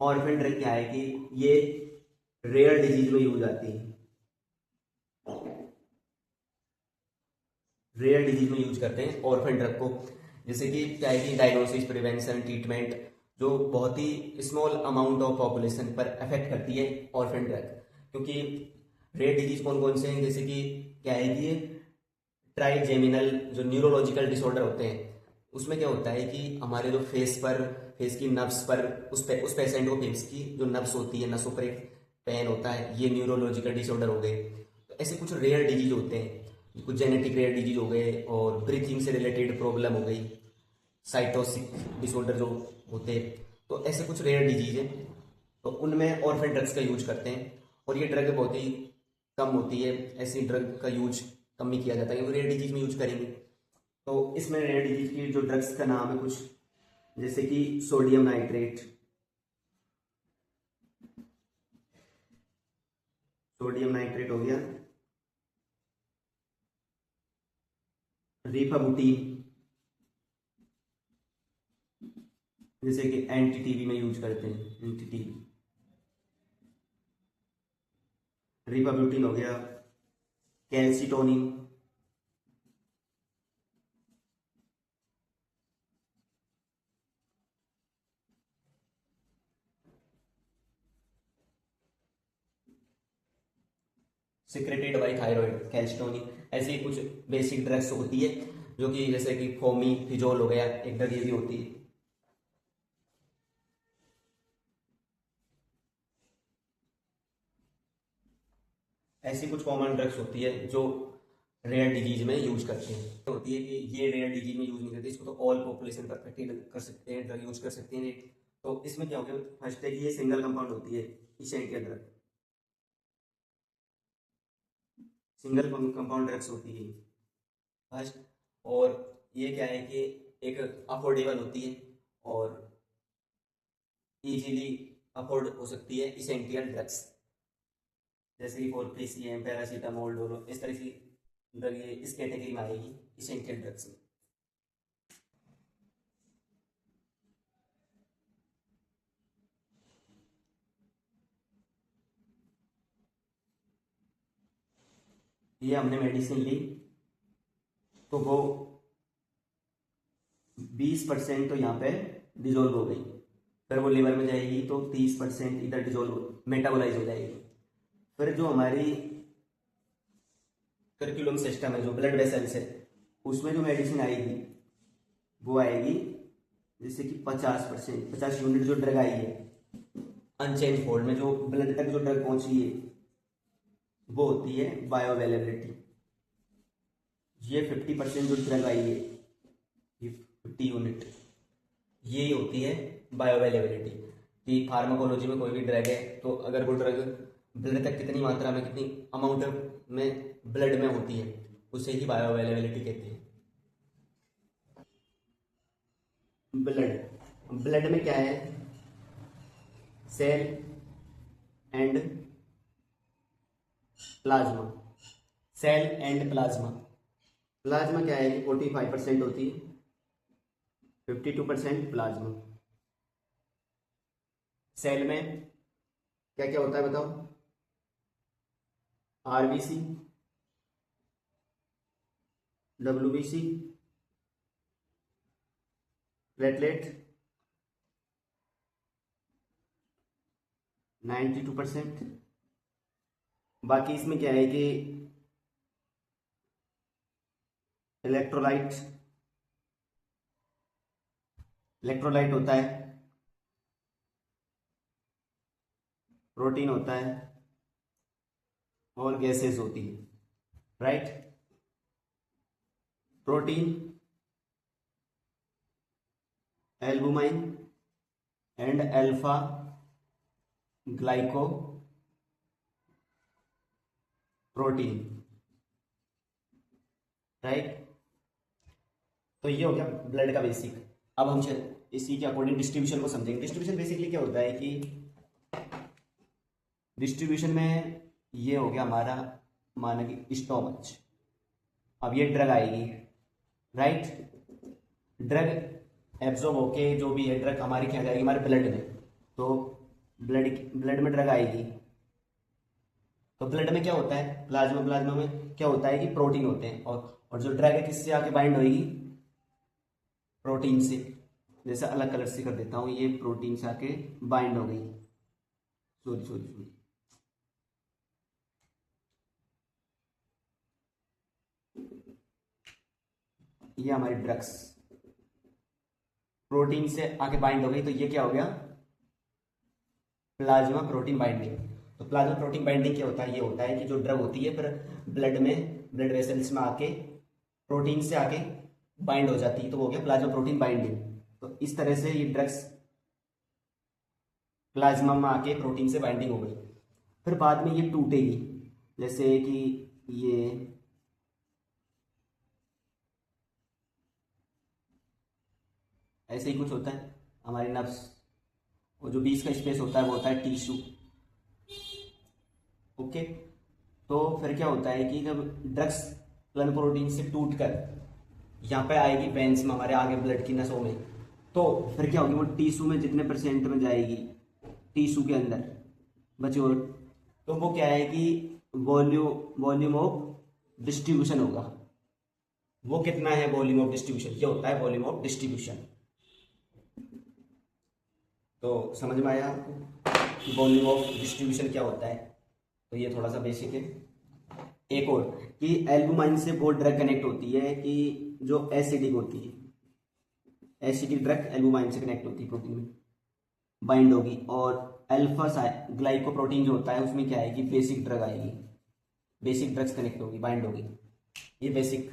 Orphan drug क्या है कि ये रेयर डिजीज में यूज आती है, रेयर डिजीज में यूज करते हैं ऑर्फन ड्रग को। जैसे कि क्या है कि डायग्नोसिस, प्रिवेंशन, ट्रीटमेंट जो बहुत ही स्मॉल अमाउंट ऑफ पॉपुलेशन पर अफेक्ट करती है ऑर्फन ड्रग। क्योंकि रेयर डिजीज कौन कौन से हैं, जैसे कि क्या है कि ट्राइजेमिनल जो न्यूरोलॉजिकल डिसऑर्डर होते हैं, उसमें क्या होता है कि हमारे जो फेस पर, फेस की नब्स पर, उस पेशेंट को फेस की जो नब्स होती है, नसों पर एक पेन होता है, ये न्यूरोलॉजिकल डिसऑर्डर हो गए। तो ऐसे कुछ रेयर डिजीज होते हैं, कुछ जेनेटिक रेयर डिजीज हो गए, और ब्रीथिंग से रिलेटेड प्रॉब्लम हो गई, साइटोसिक डिसऑर्डर जो होते हैं। तो ऐसे कुछ रेयर डिजीज है, तो उनमें ऑर्फन ड्रग्स का यूज करते हैं। और ये ड्रग बहुत ही कम होती है, ऐसी ड्रग का यूज कम ही किया जाता है, क्योंकि रेयर डिजीज में यूज करेंगे। तो इसमें रेयर डिजीज की जो ड्रग्स का नाम है कुछ, जैसे कि सोडियम नाइट्रेट, सोडियम नाइट्रेट हो गया, रिफाबुटिन, जैसे कि एंटी टीबी में यूज करते हैं, एंटी टीबी, रिफाबुटिन हो गया, calcitonin, secreted by thyroid, calcitonin. ऐसी कुछ बेसिक ड्रग्स होती है, जो कि जैसे कि फोमी फिजोल हो गया, एक ड्रग ये भी होती है। ऐसी कुछ कॉमन ड्रग्स होती है जो रेयर डिजीज में यूज करते हैं। तो होती है कि ये रेयर डिजीज में यूज नहीं करते, इसको तो ऑल पॉपुलेशन पर कर सकते हैं, ड्रग यूज कर सकते हैं। तो इसमें क्या हो गया, फर्स्ट है कि ये सिंगल कंपाउंड होती है, essential drug, single compound drugs होती है फर्स्ट। और ये क्या है कि एक अफोर्डेबल होती है और इजीली अफोर्ड हो सकती है, इसेंशियल ड्रग्स, जैसे कि फॉरप्रीसियम, पैरासीटामोल, डोलो, इस तरह की ड्रग ये इस कैटेगरी में आएगी, इसेंशियल ड्रग्स में। ये हमने मेडिसिन ली तो वो 20% तो यहाँ पे डिजोल्व हो गई, फिर वो लिवर में जाएगी तो 30% इधर डिजोल्व मेटाबोलाइज हो जाएगी। फिर जो हमारी सर्कुलम सिस्टम है, जो ब्लड वेसल्स है, उसमें जो मेडिसिन आएगी वो आएगी जैसे कि 50%, 50 यूनिट जो ड्रग आई है अनचेंज फॉर्म में, जो ब्लड तक जो ड्रग पहुंची है, वो होती है बायो अवेलेबिलिटी। ये 50% जो ड्रग आई है, ये 50 यूनिट, ये होती है बायो अवेलेबिलिटी। कि फार्माकोलॉजी में कोई भी ड्रग है, तो अगर वो ड्रग ब्लड तक कितनी मात्रा में, कितनी अमाउंट में ब्लड में होती है, उसे ही बायो अवेलेबिलिटी कहते हैं। ब्लड, ब्लड में क्या है, cell and plasma, cell and plasma. Plasma क्या है कि 45% होती है, 52% प्लाज्मा। सेल में क्या क्या होता है बताओ, आरबीसी, डब्ल्यूबीसी, प्लेटलेट 92%। बाकी इसमें क्या है कि इलेक्ट्रोलाइट, इलेक्ट्रोलाइट होता है, प्रोटीन होता है, और गैसेस होती है, right. Protein albumin and alpha glycoprotein, right. तो ये हो गया ब्लड का बेसिक। अब हम इसी के अकॉर्डिंग डिस्ट्रीब्यूशन को समझेंगे। डिस्ट्रीब्यूशन बेसिकली क्या होता है कि डिस्ट्रीब्यूशन में ये हो गया हमारा, माना कि स्टोमच, अब ये ड्रग आएगी, राइट। ड्रग एब्जॉर्ब होके जो भी है ड्रग हमारी क्या जाएगी, हमारे ब्लड में। तो ब्लड में ड्रग आएगी तो ब्लड में क्या होता है, प्लाज्मा में क्या होता है कि प्रोटीन होते हैं, और जो ड्रग है किससे आके बाइंड होगी, प्रोटीन से। जैसे अलग कलर से कर देता हूँ, ये प्रोटीन से आके बाइंड हो गई, सॉरी ये हमारी ड्रग्स प्रोटीन से आके बाइंड हो गई, तो ये क्या हो गया, प्लाज्मा प्रोटीन बाइंडिंग। तो प्लाज्मा प्रोटीन बाइंडिंग क्या होता है, ये होता है कि जो ड्रग होती है पर ब्लड वेसल्स में आके प्रोटीन से आके बाइंड हो जाती है, तो वो हो गया प्लाज्मा प्रोटीन बाइंडिंग। तो इस तरह से ये ड्रग्स प्लाज्मा में आके प्रोटीन से बाइंडिंग हो गई, फिर बाद में ये टूटेगी, जैसे कि ये ऐसे ही कुछ होता है हमारे नर्व्स, और जो बीच का स्पेस होता है वो होता है टिश्यू। ओके, तो फिर क्या होता है कि जब ड्रग्स प्लाज्मा प्रोटीन से टूट कर यहाँ पे आएगी वेन्स में, हमारे आगे ब्लड की नसों में, तो फिर क्या होगी, वो टिश्यू में जितने परसेंट में जाएगी, टिश्यू के अंदर बचे और, तो वो क्या है कि वॉल्यूम ऑफ डिस्ट्रीब्यूशन होगा। वो कितना है वॉल्यूम ऑफ डिस्ट्रीब्यूशन, ये होता है वॉल्यूम ऑफ डिस्ट्रीब्यूशन। तो समझ में आया आपको वॉल्यूम ऑफ डिस्ट्रीब्यूशन क्या होता है, तो ये थोड़ा सा बेसिक है। एक और कि एल्बुमाइन से वो ड्रग कनेक्ट होती है कि जो एसिडिक होती है, एसिडिक ड्रग एल्बुमाइन से कनेक्ट होती है, प्रोटीन में बाइंड होगी, और अल्फा ग्लाइकोप्रोटीन जो होता है उसमें क्या है कि बेसिक ड्रग आएगी, बेसिक ड्रग्स कनेक्ट होगी, बाइंड होगी, ये बेसिक